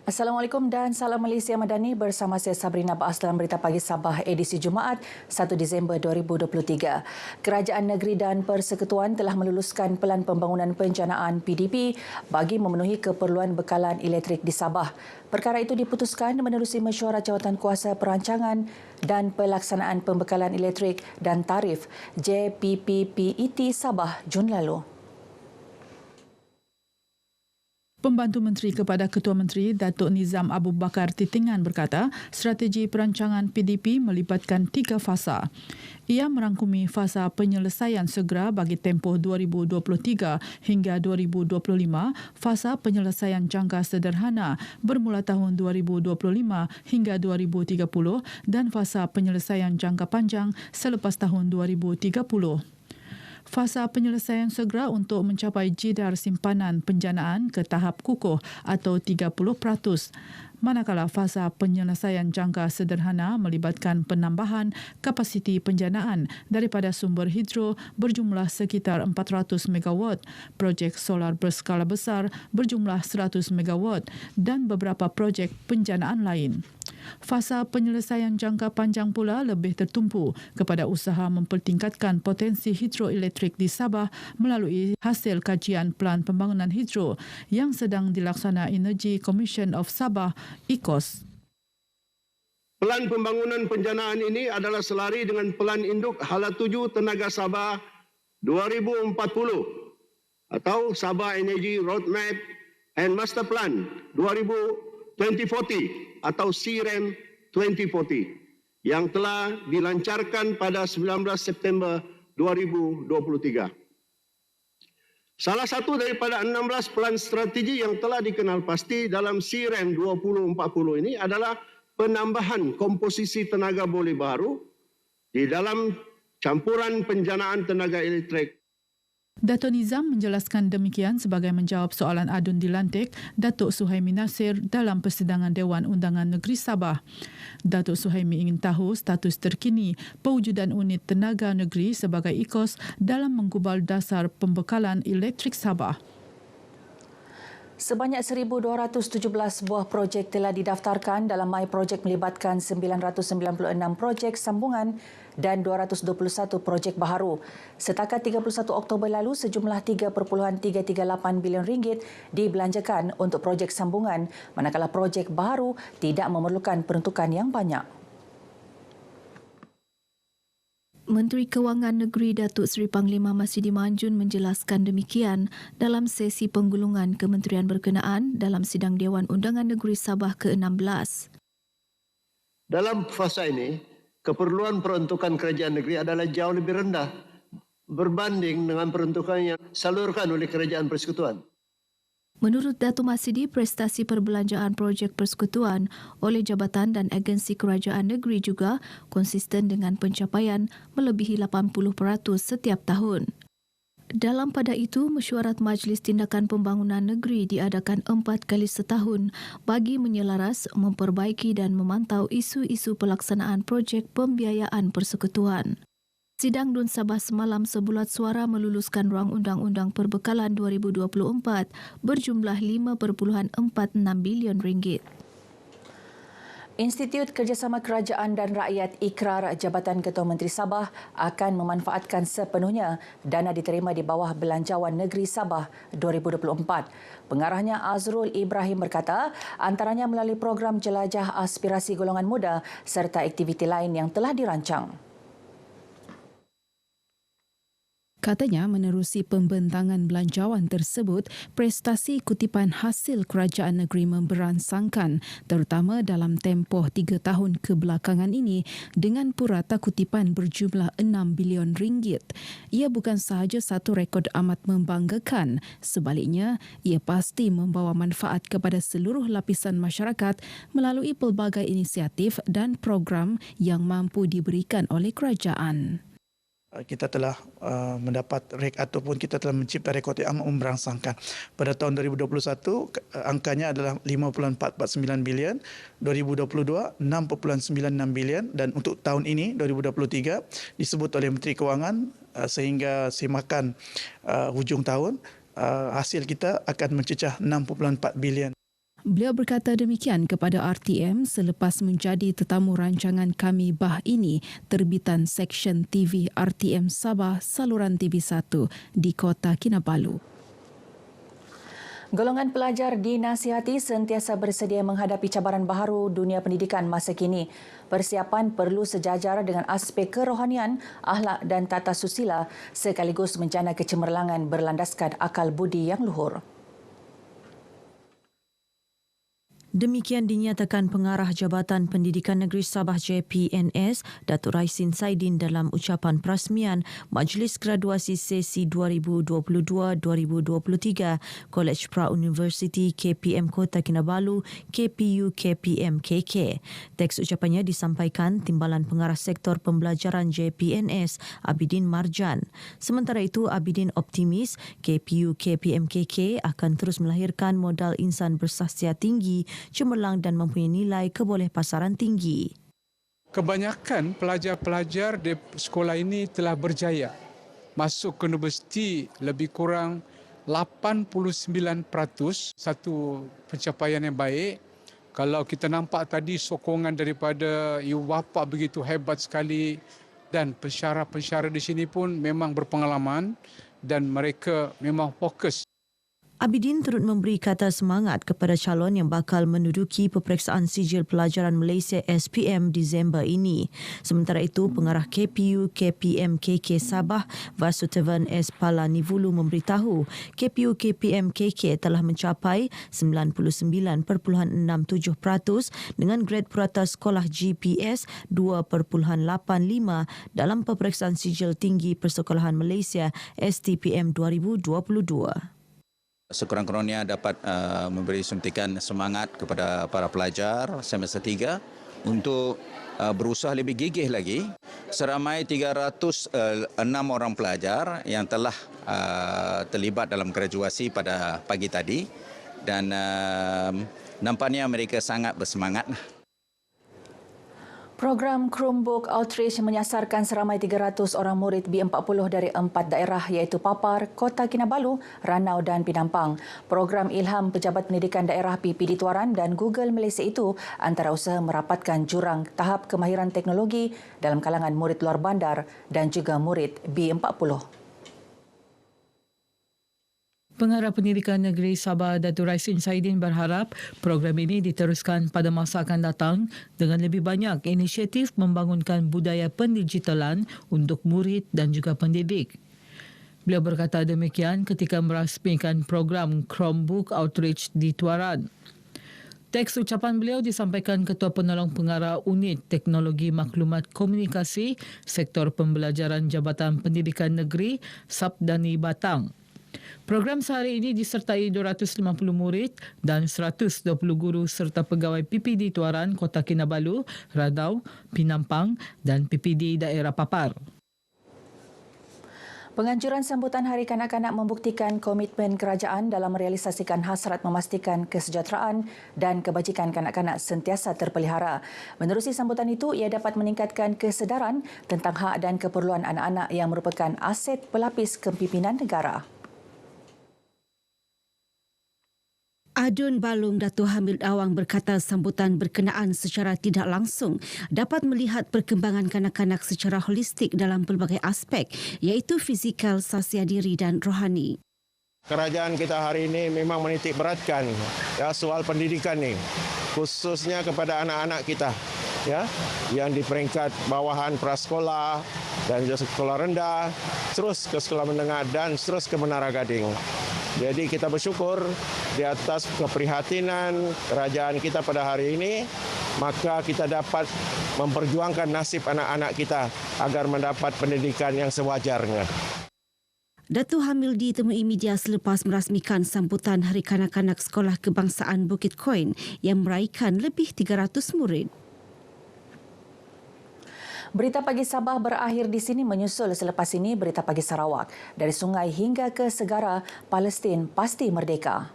Assalamualaikum dan salam Malaysia Madani, bersama saya Sabrina Baas dalam Berita Pagi Sabah edisi Jumaat 1 Disember 2023. Kerajaan Negeri dan Persekutuan telah meluluskan Pelan Pembangunan Penjanaan PDP bagi memenuhi keperluan bekalan elektrik di Sabah. Perkara itu diputuskan menerusi mesyuarat Jawatan Kuasa Perancangan dan Pelaksanaan Pembekalan Elektrik dan Tarif JPPPET Sabah Jun lalu. Pembantu Menteri kepada Ketua Menteri Datuk Nizam Abu Bakar Titingan berkata, strategi perancangan PDP melibatkan 3 fasa. Ia merangkumi fasa penyelesaian segera bagi tempoh 2023 hingga 2025, fasa penyelesaian jangka sederhana bermula tahun 2025 hingga 2030 dan fasa penyelesaian jangka panjang selepas tahun 2030. Fasa penyelesaian segera untuk mencapai jidar simpanan penjanaan ke tahap kukuh atau 30%. Manakala fasa penyelesaian jangka sederhana melibatkan penambahan kapasiti penjanaan daripada sumber hidro berjumlah sekitar 400 megawatt, projek solar berskala besar berjumlah 100 megawatt dan beberapa projek penjanaan lain. Fasa penyelesaian jangka panjang pula lebih tertumpu kepada usaha mempertingkatkan potensi hidroelektrik di Sabah melalui hasil kajian Pelan Pembangunan Hidro yang sedang dilaksana Energy Commission of Sabah, ECOS. Pelan Pembangunan Penjanaan ini adalah selari dengan Pelan Induk Hala 7 Tenaga Sabah 2040 atau Sabah Energy Roadmap and Master Plan 2040 atau CREM 2040 yang telah dilancarkan pada 19 September 2023. Salah satu daripada 16 pelan strategi yang telah dikenal pasti dalam CREM 2040 ini adalah penambahan komposisi tenaga boleh baru di dalam campuran penjanaan tenaga elektrik. Datuk Nizam menjelaskan demikian sebagai menjawab soalan adun dilantik Datuk Suhaimi Nasir dalam persidangan Dewan Undangan Negeri Sabah. Datuk Suhaimi ingin tahu status terkini pewujudan unit tenaga negeri sebagai ECOS dalam menggubal dasar pembekalan elektrik Sabah. Sebanyak 1,217 buah projek telah didaftarkan dalam My Project melibatkan 996 projek sambungan dan 221 projek baharu. Setakat 31 Oktober lalu, sejumlah 3.338 bilion ringgit dibelanjakan untuk projek sambungan, manakala projek baharu tidak memerlukan peruntukan yang banyak. Menteri Kewangan Negeri Datuk Seri Panglima Masidi Manjun menjelaskan demikian dalam sesi penggulungan kementerian berkenaan dalam sidang Dewan Undangan Negeri Sabah ke-16. Dalam fasa ini, keperluan peruntukan kerajaan negeri adalah jauh lebih rendah berbanding dengan peruntukan yang disalurkan oleh Kerajaan Persekutuan. Menurut Datuk Masidi, prestasi perbelanjaan projek persekutuan oleh jabatan dan agensi kerajaan negeri juga konsisten dengan pencapaian melebihi 80% setiap tahun. Dalam pada itu, mesyuarat Majlis Tindakan Pembangunan Negeri diadakan 4 kali setahun bagi menyelaras, memperbaiki dan memantau isu-isu pelaksanaan projek pembiayaan persekutuan. Sidang Dun Sabah semalam sebulat suara meluluskan Ruang Undang-Undang Perbekalan 2024 berjumlah 5.46 bilion ringgit. Institut Kerjasama Kerajaan dan Rakyat Ikrar Jabatan Ketua Menteri Sabah akan memanfaatkan sepenuhnya dana diterima di bawah Belanjawan Negeri Sabah 2024. Pengarahnya Azrul Ibrahim berkata, antaranya melalui program jelajah aspirasi golongan muda serta aktiviti lain yang telah dirancang. Katanya menerusi pembentangan belanjawan tersebut, prestasi kutipan hasil kerajaan negeri memberansangkan terutama dalam tempoh 3 tahun kebelakangan ini dengan purata kutipan berjumlah 6 bilion ringgit. Ia bukan sahaja satu rekod amat membanggakan, sebaliknya ia pasti membawa manfaat kepada seluruh lapisan masyarakat melalui pelbagai inisiatif dan program yang mampu diberikan oleh kerajaan. Kita telah mendapat ataupun kita telah mencipta rekod yang amat memberangsangkan. Pada tahun 2021 angkanya adalah 5.449 bilion, 2022 6.96 bilion dan untuk tahun ini 2023 disebut oleh Menteri Kewangan sehingga semakan hujung tahun hasil kita akan mencecah 6.4 bilion. Beliau berkata demikian kepada RTM selepas menjadi tetamu rancangan Kami Bah ini terbitan Seksyen TV RTM Sabah saluran TV1 di Kota Kinabalu. Golongan pelajar dinasihati sentiasa bersedia menghadapi cabaran baharu dunia pendidikan masa kini. Persiapan perlu sejajar dengan aspek kerohanian, akhlak dan tata susila sekaligus menjana kecemerlangan berlandaskan akal budi yang luhur. Demikian dinyatakan Pengarah Jabatan Pendidikan Negeri Sabah JPNS, Datuk Raisin Saidin dalam ucapan perasmian Majlis Graduasi Sesi 2022-2023 Kolej Pra-Universiti KPM Kota Kinabalu KPU KPM KK. Teks ucapannya disampaikan Timbalan Pengarah Sektor Pembelajaran JPNS Abidin Marjan. Sementara itu, Abidin optimis KPU KPM KK akan terus melahirkan modal insan bersahsiat tinggi, cemerlang dan mempunyai nilai kebolehpasaran tinggi. Kebanyakan pelajar-pelajar di sekolah ini telah berjaya masuk ke universiti lebih kurang 89%, satu pencapaian yang baik. Kalau kita nampak tadi sokongan daripada ibu bapa begitu hebat sekali dan pensyarah-pensyarah di sini pun memang berpengalaman dan mereka memang fokus. Abidin turut memberi kata semangat kepada calon yang bakal menduduki peperiksaan sijil pelajaran Malaysia SPM Disember ini. Sementara itu, Pengarah KPU KPM KK Sabah Vasudevan S. Palanivulu memberitahu KPU KPM KK telah mencapai 99.67% dengan grade purata sekolah GPS 2.85 dalam peperiksaan sijil tinggi Persekolahan Malaysia STPM 2022. Sekurang-kurangnya dapat memberi suntikan semangat kepada para pelajar semester 3 untuk berusaha lebih gigih lagi. Seramai 306 orang pelajar yang telah terlibat dalam graduasi pada pagi tadi dan nampaknya mereka sangat bersemangat. Program Chromebook Outreach menyasarkan seramai 300 orang murid B40 dari 4 daerah iaitu Papar, Kota Kinabalu, Ranau dan Penampang. Program Ilham Pejabat Pendidikan Daerah PPD Tuaran dan Google Malaysia itu antara usaha merapatkan jurang tahap kemahiran teknologi dalam kalangan murid luar bandar dan juga murid B40. Pengarah Pendidikan Negeri Sabah Datuk Raisin Saidin berharap program ini diteruskan pada masa akan datang dengan lebih banyak inisiatif membangunkan budaya pendigitalan untuk murid dan juga pendidik. Beliau berkata demikian ketika merasmikan program Chromebook Outreach di Tuaran. Teks ucapan beliau disampaikan Ketua Penolong Pengarah Unit Teknologi Maklumat Komunikasi Sektor Pembelajaran Jabatan Pendidikan Negeri Sabdani Batang. Program sehari ini disertai 250 murid dan 120 guru serta pegawai PPD Tuaran Kota Kinabalu, Ranau, Penampang dan PPD Daerah Papar. Penganjuran sambutan Hari Kanak-Kanak membuktikan komitmen kerajaan dalam merealisasikan hasrat memastikan kesejahteraan dan kebajikan kanak-kanak sentiasa terpelihara. Menerusi sambutan itu, ia dapat meningkatkan kesedaran tentang hak dan keperluan anak-anak yang merupakan aset pelapis kepimpinan negara. Adun Balung Dato' Hamid Awang berkata sambutan berkenaan secara tidak langsung dapat melihat perkembangan kanak-kanak secara holistik dalam pelbagai aspek iaitu fizikal, sasial diri dan rohani. Kerajaan kita hari ini memang menitik beratkan soal pendidikan ni, khususnya kepada anak-anak kita yang di peringkat bawahan prasekolah dan juga sekolah rendah, terus ke sekolah menengah dan terus ke Menara Gading. Jadi kita bersyukur di atas keprihatinan kerajaan kita pada hari ini, maka kita dapat memperjuangkan nasib anak-anak kita agar mendapat pendidikan yang sewajarnya. Datuk Hamil ditemui media selepas merasmikan sambutan Hari Kanak-Kanak Sekolah Kebangsaan Bukit Koin yang meraihkan lebih 300 murid. Berita Pagi Sabah berakhir di sini, menyusul selepas ini Berita Pagi Sarawak. Dari sungai hingga ke segara, Palestin pasti merdeka.